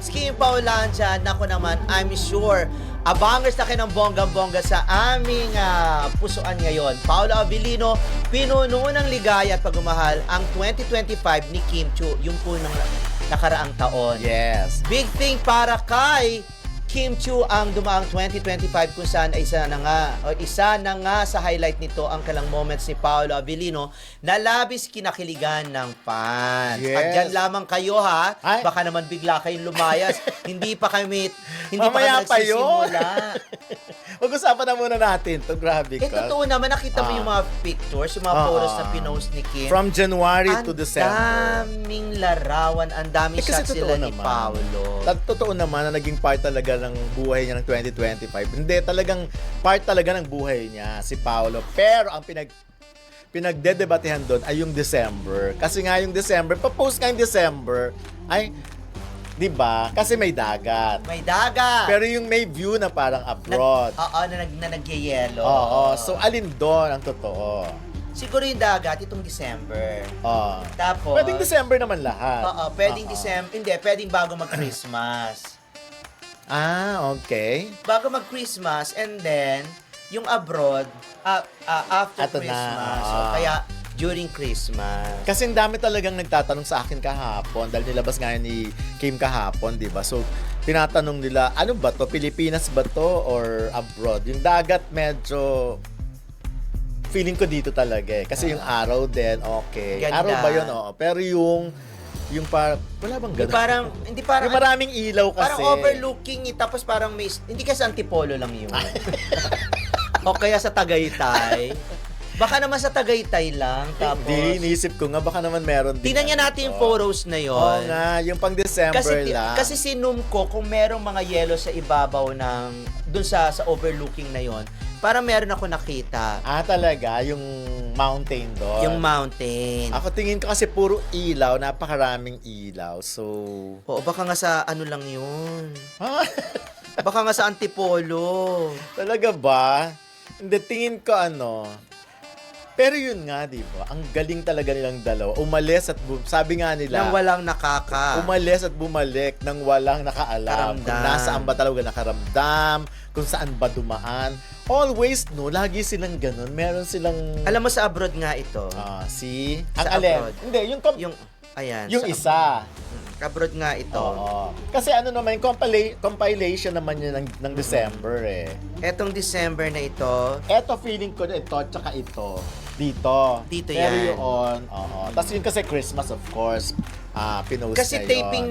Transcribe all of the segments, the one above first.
Kim Paulan dyan, ako naman, I'm sure, abangers na kayo ng bonggang-bongga sa aming pusuan ngayon. Paolo Avellino, pinuno ng ligaya at pagmamahal ang 2025 ni Kim Chiu, yung po ng nakaraang taon. Yes. Big thing para kay Kim Chiu ang dumaang 2025 kung saan ay isa na nga sa highlight nito ang kalang moments ni Paolo Avellino na labis kinakiligan ng fans. Yes. At dyan lamang kayo ha, Ay. baka naman bigla kayong lumayas. Hindi pa kami Mamaya pa yun. nagsisimula. Mag-usapan na muna natin to. Grabe Eh ka. totoo naman, nakita mo yung mga pictures, yung mga photos na pinost ni Kim. From January to Ang December. daming larawan, ang daming shots sila ni Paolo. Totoo naman na naging part talaga ng buhay niya ng 2025. Hindi, talagang part talaga ng buhay niya, si Paolo. Pero ang pinagdedebatehan doon ay yung December. Kasi nga yung December, pa-post nga yung December, ay, di ba? Kasi may dagat. May dagat. Pero yung may view na parang abroad. Oo, na nagyayelo. Oo. So, alin doon ang totoo? Siguro yung dagat, itong December. Oo. Tapos, Pwedeng December naman lahat. Oo, pwedeng Oo. December. Hindi, pwedeng bago mag-Christmas. Ah, okay. Bago mag-Christmas, and then, yung abroad, after Ato na, Christmas. So, oo. kaya, during Christmas. Kasi ang dami talagang nagtatanong sa akin kahapon dahil nilabas nga yun ni Kim kahapon, di ba? So, tinatanong nila, ano ba to? Pilipinas ba to or abroad? Yung dagat medyo feeling ko dito talaga eh. Kasi yung araw din, okay. Ganda. Araw ba yun? Oo. Pero yung wala bang ganun? Hindi parang, Yung maraming ilaw kasi. parang overlooking, tapos parang may, hindi kasi antipolo lang yun. O kaya sa Tagaytay. Baka naman sa Tagaytay lang. Tapos, Hindi, iniisip ko nga, baka naman meron din. tingnan niya natin yung photos na yon. Oo nga, yung pang December lang. Kasi sinum ko kung merong mga yelo sa ibabaw ng dun sa overlooking na yon, para meron ako nakita. Talaga, yung mountain doon. Yung mountain. Ako tingin ko kasi puro ilaw, napakaraming ilaw. So, Oo, baka nga sa ano lang yun. ha? Baka nga sa Antipolo. Talaga ba? Hindi, tingin ko Pero yun nga, di ba? Ang galing talaga nilang dalawa. Umalis at sabi nga nila, Nang walang nakaka. umalis at bumalik nang walang nakaalam. Karamdam. Kung nasaan ba talaga nakaramdam, kung saan ba dumaan. Always, lagi silang ganun. Meron silang... Alam mo sa abroad nga ito. Ang Sa alin? abroad. Hindi, Yung, ayan. yung sa isa. abroad nga ito. Oo. Kasi naman, yung compilation naman yun ng December eh. Etong December na ito, Eto feeling ko na ito, tsaka ito. Dito. Dito Pero yan. yun, oo. Tapos yun kasi Christmas, of course, pinost kasi na yun. taping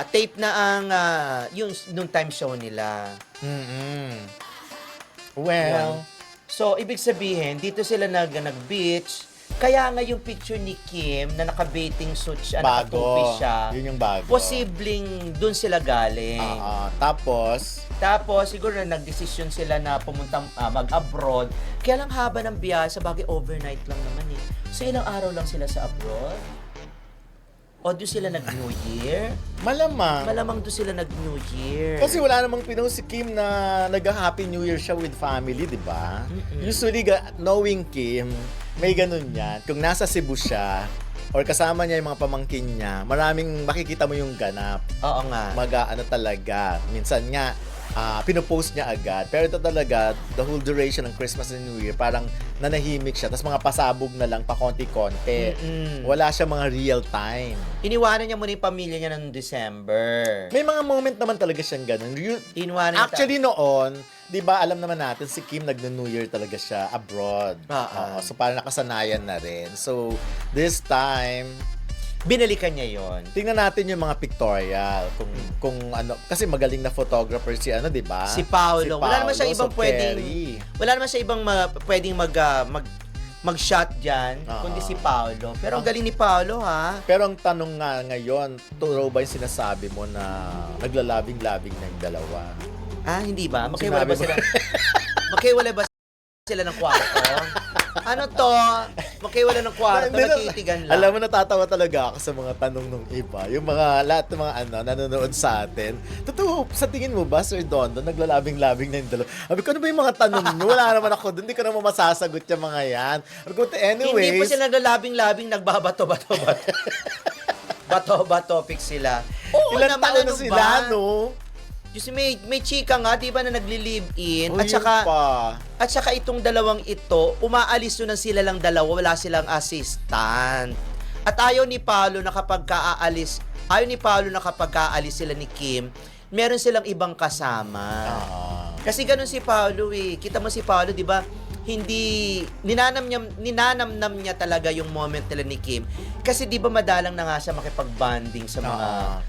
tape na ang yung nung time show nila. Mm-mm. Well, So, ibig sabihin, dito sila nag-beach. Kaya nga yung picture ni Kim na naka-bathing suit siya, bago. nakatupi siya, Yun yung bago. posibleng dun sila galing. Tapos, Siguro na nagdesisyon sila na pumunta mag-abroad. Kaya lang haba ng biyahe, sa bagay overnight lang naman eh. So, ilang araw lang sila sa abroad? O doon sila nag-New Year? malamang. Malamang doon sila nag-New Year. Kasi wala namang pinost si Kim na nag-Happy New Year siya with family, di ba? Usually, knowing Kim, may ganun yan. Kung nasa Cebu siya, or kasama niya yung mga pamangkin niya, maraming makikita mo yung ganap. Oo nga. Talaga. Minsan nga, pinopost niya agad. Pero ito talaga, the whole duration ng Christmas and New Year, parang nanahimik siya. Tapos mga pasabog na lang, pa konti-konti. Wala siya mga real time. Iniwanan niya muna yung pamilya niya ng December. May mga moment naman talaga siyang ganun. Iniwanan niya Actually noon, 'di ba alam naman natin si Kim nagno-New Year talaga siya abroad. So parang nakasanayan na rin. So this time, binalikan niya yon. tingnan natin yung mga pictorial kung kasi magaling na photographer si di ba? Si Paolo. Wala naman siya ibang pwedeng Soteri. wala naman siya ibang pwedeng mag-shot diyan kundi si Paolo. Pero ang galing ni Paolo ha. Pero ang tanong nga ngayon, totoo ba yung sinasabi mo na naglalabing-labing na yung dalawa? Hindi ba? Magkaiwalay ba Sinabi mo. sila? Magkaiwalay ba sila ng kwarto. Ano to? Makiwala ng kwarto, nagtitigan lang. Alam mo, natatawa talaga ako sa mga tanong ng iba. Yung mga, lahat ng mga nanonood sa atin. Totoo, sa tingin mo ba, Sir Dondo, naglalabing-labing na yung dalawa? Sabi ko, ano ba yung mga tanong mo? Wala naman ako doon, hindi ko naman masasagot yung mga yan. Sabi ko, anyways. Hindi po sila naglalabing-labing, nagbabato-bato. Bato-bato topic sila. Oo Ilan naman, taon na ano sila, ba? no? Kasi may chika nga, di ba, na nagli-live-in. Oh, At saka, yun pa. At saka itong dalawang ito, umaalis yun ng sila lang dalawa, wala silang assistant. At ayaw ni Paolo na kapag aalis sila ni Kim, meron silang ibang kasama. Kasi ganun si Paolo eh. Kita mo si Paolo, di ba? Hindi ninanamnam niya talaga yung moment nila ni Kim kasi di ba madalang na nga siya makipag-bonding sa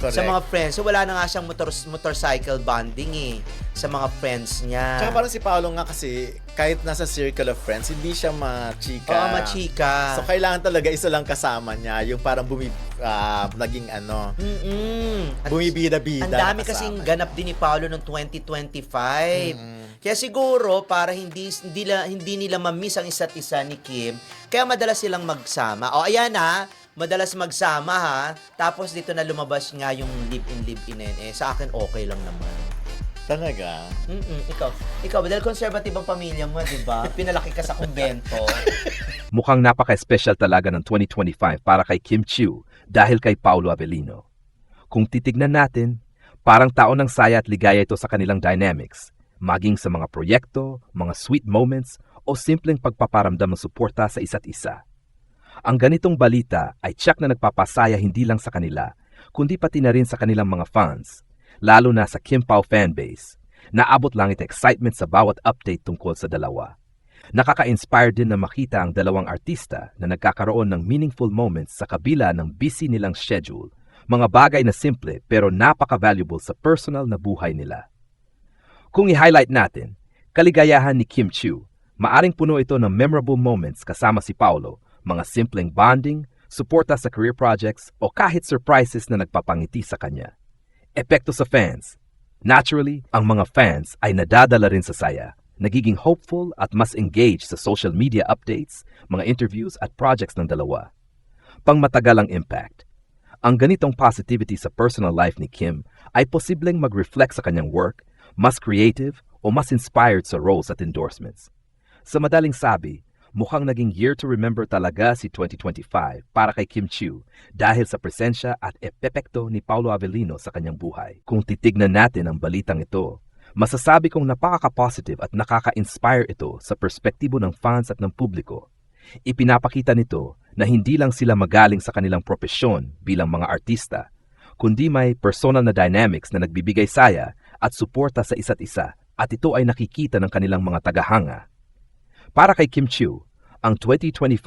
mga friends. So wala na nga siyang motorcycle bonding eh sa mga friends niya. Tsaka parang si Paolo nga kasi kahit nasa circle of friends, hindi siya machika. Oo, machika. So kailangan talaga isa lang kasama niya, yung parang naging bumibida-bida. Ang dami kasing ganap din ni Paolo noong 2025. Kaya siguro para hindi nila ma-miss ang isa't isa ni Kim, kaya madalas silang magsama. O ayan ha, madalas magsama ha. Tapos dito na lumabas nga yung live-in eh. Sa akin okay lang naman. Talaga? Ikaw, dahil conservative ang pamilya mo, di ba? Pinalaki ka sa kumbento. Mukhang napaka-special talaga ng 2025 para kay Kim Chiu dahil kay Paolo Avellino. Kung titignan natin, parang taon ng saya at ligaya ito sa kanilang dynamics, maging sa mga proyekto, mga sweet moments, o simpleng pagpaparamdam ng suporta sa isa't isa. Ang ganitong balita ay tiyak na nagpapasaya hindi lang sa kanila, kundi pati na rin sa kanilang mga fans, lalo na sa Kim Pao fanbase. Naabot lang ito excitement sa bawat update tungkol sa dalawa. Nakaka-inspire din na makita ang dalawang artista na nagkakaroon ng meaningful moments sa kabila ng busy nilang schedule, mga bagay na simple pero napaka-valuable sa personal na buhay nila. Kung i-highlight natin, kaligayahan ni Kim Chiu, maaring puno ito ng memorable moments kasama si Paolo, mga simpleng bonding, suporta sa career projects o kahit surprises na nagpapangiti sa kanya. Epekto sa fans. Naturally, ang mga fans ay nadadala rin sa saya, nagiging hopeful at mas engaged sa social media updates, mga interviews at projects ng dalawa. Pangmatagal ang impact. Ang ganitong positivity sa personal life ni Kim ay posibleng mag-reflect sa kanyang work, mas creative o mas inspired sa roles at endorsements. Sa madaling sabi, mukhang naging year to remember talaga si 2025 para kay Kim Chiu dahil sa presensya at epekto ni Paolo Avellino sa kanyang buhay. Kung titignan natin ang balitang ito, masasabi kong napaka-positive at nakaka-inspire ito sa perspektibo ng fans at ng publiko. Ipinapakita nito na hindi lang sila magaling sa kanilang propesyon bilang mga artista, kundi may personal na dynamics na nagbibigay saya at suporta sa isa't isa at ito ay nakikita ng kanilang mga tagahanga. Para kay Kim Chiu, ang 2025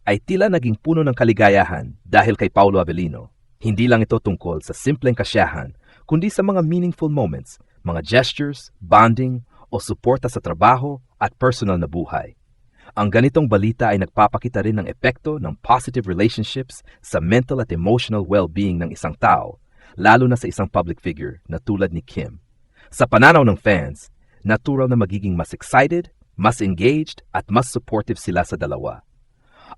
ay tila naging puno ng kaligayahan dahil kay Paolo Avellino. Hindi lang ito tungkol sa simpleng kasiyahan, kundi sa mga meaningful moments, mga gestures, bonding o suporta sa trabaho at personal na buhay. Ang ganitong balita ay nagpapakita rin ng epekto ng positive relationships sa mental at emotional well-being ng isang tao, lalo na sa isang public figure na tulad ni Kim. Sa pananaw ng fans, natural na magiging mas excited, mas engaged at mas supportive sila sa dalawa.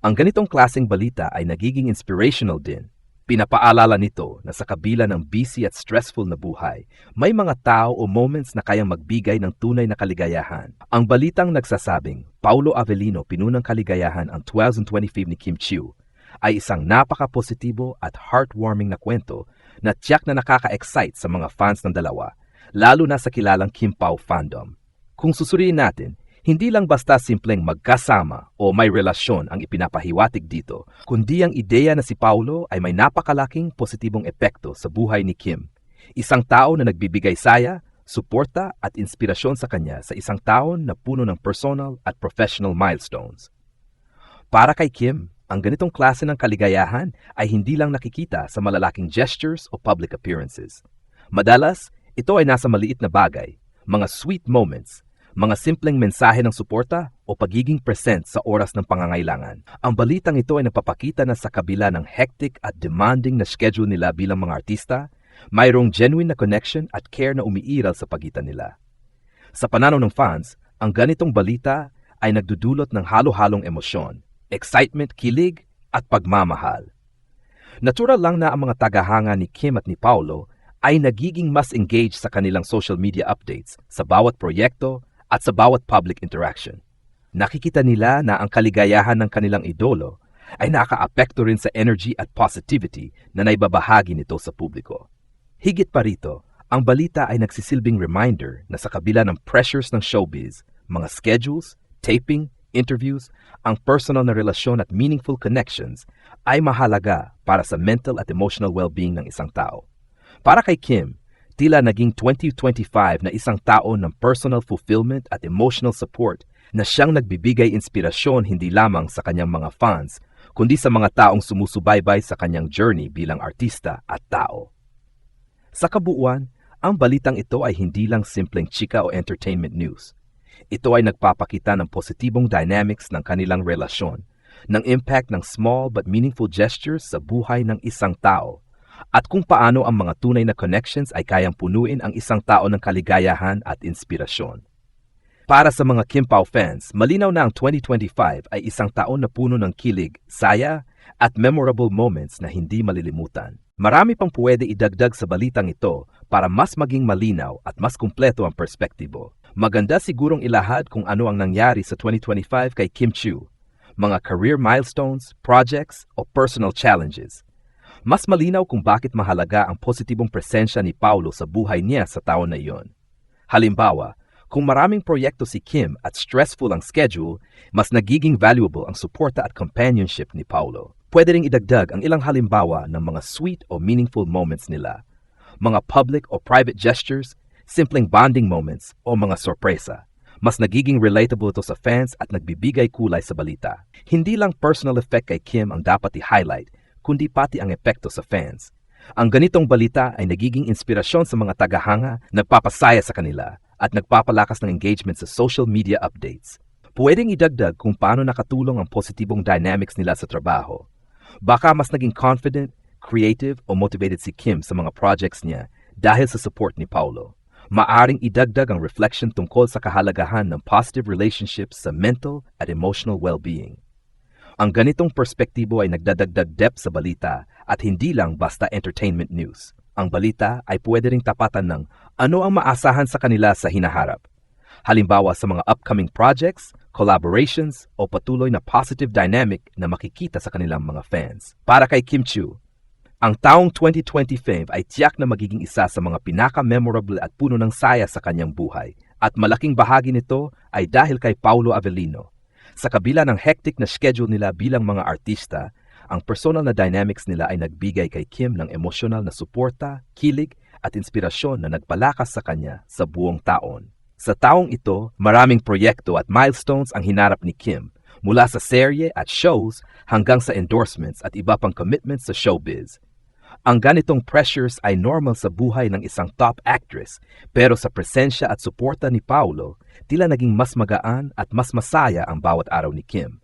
Ang ganitong klaseng balita ay nagiging inspirational din. Pinapaalala nito na sa kabila ng busy at stressful na buhay, may mga tao o moments na kayang magbigay ng tunay na kaligayahan. Ang balitang nagsasabing Paolo Avellino pinunang kaligayahan ang 2025 ni Kim Chiu ay isang napaka-positibo at heartwarming na kwento na tiyak na nakaka-excite sa mga fans ng dalawa, lalo na sa kilalang Kim Pao fandom. Kung susuriin natin, hindi lang basta simpleng magkasama o may relasyon ang ipinapahiwatig dito, kundi ang ideya na si Paolo ay may napakalaking positibong epekto sa buhay ni Kim. Isang tao na nagbibigay saya, suporta at inspirasyon sa kanya sa isang taon na puno ng personal at professional milestones. Para kay Kim, ang ganitong klase ng kaligayahan ay hindi lang nakikita sa malalaking gestures o public appearances. Madalas, ito ay nasa maliit na bagay, mga sweet moments, mga simpleng mensahe ng suporta o pagiging present sa oras ng pangangailangan. Ang balitang ito ay nagpapakita na sa kabila ng hectic at demanding na schedule nila bilang mga artista, mayroong genuine na connection at care na umiiral sa pagitan nila. Sa pananaw ng fans, ang ganitong balita ay nagdudulot ng halo-halong emosyon, excitement, kilig, at pagmamahal. Natural lang na ang mga tagahanga ni Kim at ni Paulo ay nagiging mas engaged sa kanilang social media updates sa bawat proyekto at sa bawat public interaction. Nakikita nila na ang kaligayahan ng kanilang idolo ay nakakaapekto rin sa energy at positivity na naibabahagi nito sa publiko. Higit pa rito, ang balita ay nagsisilbing reminder na sa kabila ng pressures ng showbiz, mga schedules, taping, interviews, ang personal na relasyon at meaningful connections ay mahalaga para sa mental at emotional well-being ng isang tao. Para kay Kim, tila naging 2025 na isang taon ng personal fulfillment at emotional support na siyang nagbibigay inspirasyon hindi lamang sa kanyang mga fans, kundi sa mga taong sumusubaybay sa kanyang journey bilang artista at tao. Sa kabuuan, ang balitang ito ay hindi lang simpleng chika o entertainment news. Ito ay nagpapakita ng positibong dynamics ng kanilang relasyon, ng impact ng small but meaningful gestures sa buhay ng isang tao, at kung paano ang mga tunay na connections ay kayang punuin ang isang tao ng kaligayahan at inspirasyon. Para sa mga Kim Pao fans, malinaw na ang 2025 ay isang taon na puno ng kilig, saya, at memorable moments na hindi malilimutan. Marami pang pwede idagdag sa balitang ito para mas maging malinaw at mas kumpleto ang perspektibo. Maganda sigurong ilahad kung ano ang nangyari sa 2025 kay Kim Chiu, mga career milestones, projects, o personal challenges. Mas malinaw kung bakit mahalaga ang positibong presensya ni Paulo sa buhay niya sa taon na iyon. Halimbawa, kung maraming proyekto si Kim at stressful ang schedule, mas nagiging valuable ang suporta at companionship ni Paulo. Pwede ring idagdag ang ilang halimbawa ng mga sweet o meaningful moments nila, mga public o private gestures, simpleng bonding moments o mga sorpresa. Mas nagiging relatable ito sa fans at nagbibigay kulay sa balita. Hindi lang personal effect kay Kim ang dapat i-highlight, kundi pati ang epekto sa fans. Ang ganitong balita ay nagiging inspirasyon sa mga tagahanga, nagpapasaya sa kanila, at nagpapalakas ng engagement sa social media updates. Pwedeng idagdag kung paano nakatulong ang positibong dynamics nila sa trabaho. Baka mas naging confident, creative o motivated si Kim sa mga projects niya dahil sa support ni Paulo. Maaring idagdag ang reflection tungkol sa kahalagahan ng positive relationships sa mental at emotional well-being. Ang ganitong perspektibo ay nagdadagdag depth sa balita at hindi lang basta entertainment news. Ang balita ay pwede ring tapatan ng ano ang maasahan sa kanila sa hinaharap. Halimbawa sa mga upcoming projects, collaborations, o patuloy na positive dynamic na makikita sa kanilang mga fans. Para kay Kim Chiu, ang taong 2025 ay tiyak na magiging isa sa mga pinaka-memorable at puno ng saya sa kanyang buhay. At malaking bahagi nito ay dahil kay Paulo Avellino. Sa kabila ng hectic na schedule nila bilang mga artista, ang personal na dynamics nila ay nagbigay kay Kim ng emosyonal na suporta, kilig, at inspirasyon na nagpalakas sa kanya sa buong taon. Sa taong ito, maraming proyekto at milestones ang hinarap ni Kim, mula sa serye at shows hanggang sa endorsements at iba pang commitments sa showbiz. Ang ganitong pressures ay normal sa buhay ng isang top actress, pero sa presensya at suporta ni Paulo, tila naging mas magaan at mas masaya ang bawat araw ni Kim.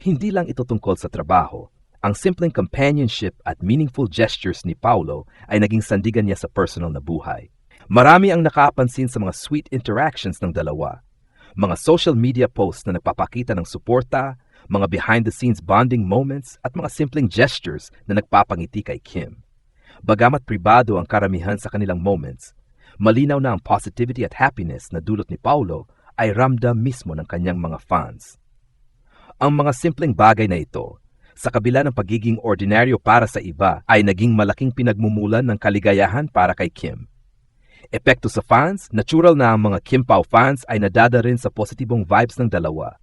Hindi lang ito tungkol sa trabaho. Ang simpleng companionship at meaningful gestures ni Paulo ay naging sandigan niya sa personal na buhay. Marami ang nakapansin sa mga sweet interactions ng dalawa. Mga social media posts na nagpapakita ng suporta, mga behind-the-scenes bonding moments at mga simpleng gestures na nagpapangiti kay Kim. Bagamat pribado ang karamihan sa kanilang moments, malinaw na ang positivity at happiness na dulot ni Paulo ay ramdam mismo ng kanyang mga fans. Ang mga simpleng bagay na ito, sa kabila ng pagiging ordinaryo para sa iba, ay naging malaking pinagmumulan ng kaligayahan para kay Kim. Epekto sa fans, natural na ang mga Kim Pao fans ay nadada rin sa positibong vibes ng dalawa.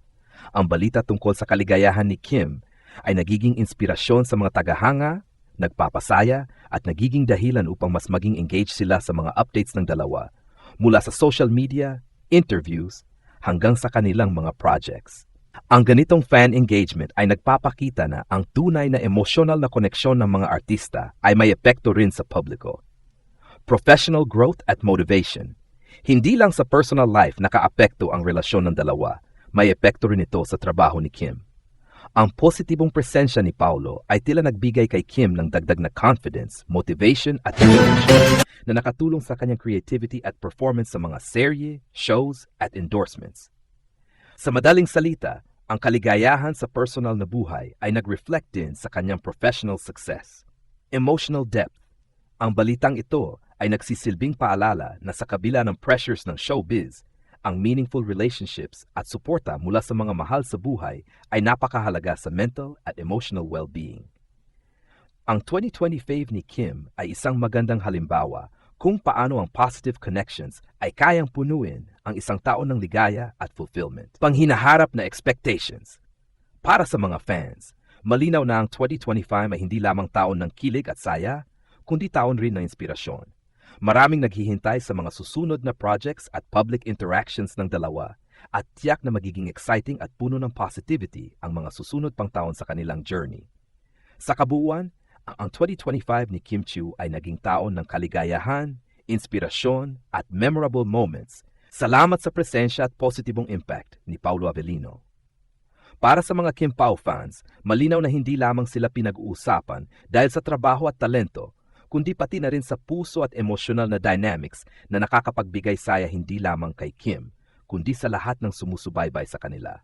Ang balita tungkol sa kaligayahan ni Kim ay nagiging inspirasyon sa mga tagahanga, nagpapasaya at nagiging dahilan upang mas maging engaged sila sa mga updates ng dalawa, mula sa social media, interviews, hanggang sa kanilang mga projects. Ang ganitong fan engagement ay nagpapakita na ang tunay na emosyonal na koneksyon ng mga artista ay may epekto rin sa publiko. Professional growth at motivation. Hindi lang sa personal life nakaapekto ang relasyon ng dalawa, may epekto rin ito sa trabaho ni Kim. Ang positibong presensya ni Paulo ay tila nagbigay kay Kim ng dagdag na confidence, motivation at inspiration na nakatulong sa kanyang creativity at performance sa mga serye, shows at endorsements. Sa madaling salita, ang kaligayahan sa personal na buhay ay nag-reflect din sa kanyang professional success. Emotional depth. Ang balitang ito ay nagsisilbing paalala na sa kabila ng pressures ng showbiz, ang meaningful relationships at suporta mula sa mga mahal sa buhay ay napakahalaga sa mental at emotional well-being. Ang 2020 fave ni Kim ay isang magandang halimbawa kung paano ang positive connections ay kayang punuin ang isang taon ng ligaya at fulfillment. Panghinaharap na expectations. Para sa mga fans, malinaw na ang 2025 ay hindi lamang taon ng kilig at saya, kundi taon rin ng inspirasyon. Maraming naghihintay sa mga susunod na projects at public interactions ng dalawa at tiyak na magiging exciting at puno ng positivity ang mga susunod pang taon sa kanilang journey. Sa kabuuan, ang 2025 ni Kim Chiu ay naging taon ng kaligayahan, inspirasyon at memorable moments. Salamat sa presensya at positibong impact ni Paulo Avellino. Para sa mga Kim Pao fans, malinaw na hindi lamang sila pinag-uusapan dahil sa trabaho at talento, kundi pati na rin sa puso at emosyonal na dynamics na nakakapagbigay saya hindi lamang kay Kim, kundi sa lahat ng sumusubaybay sa kanila.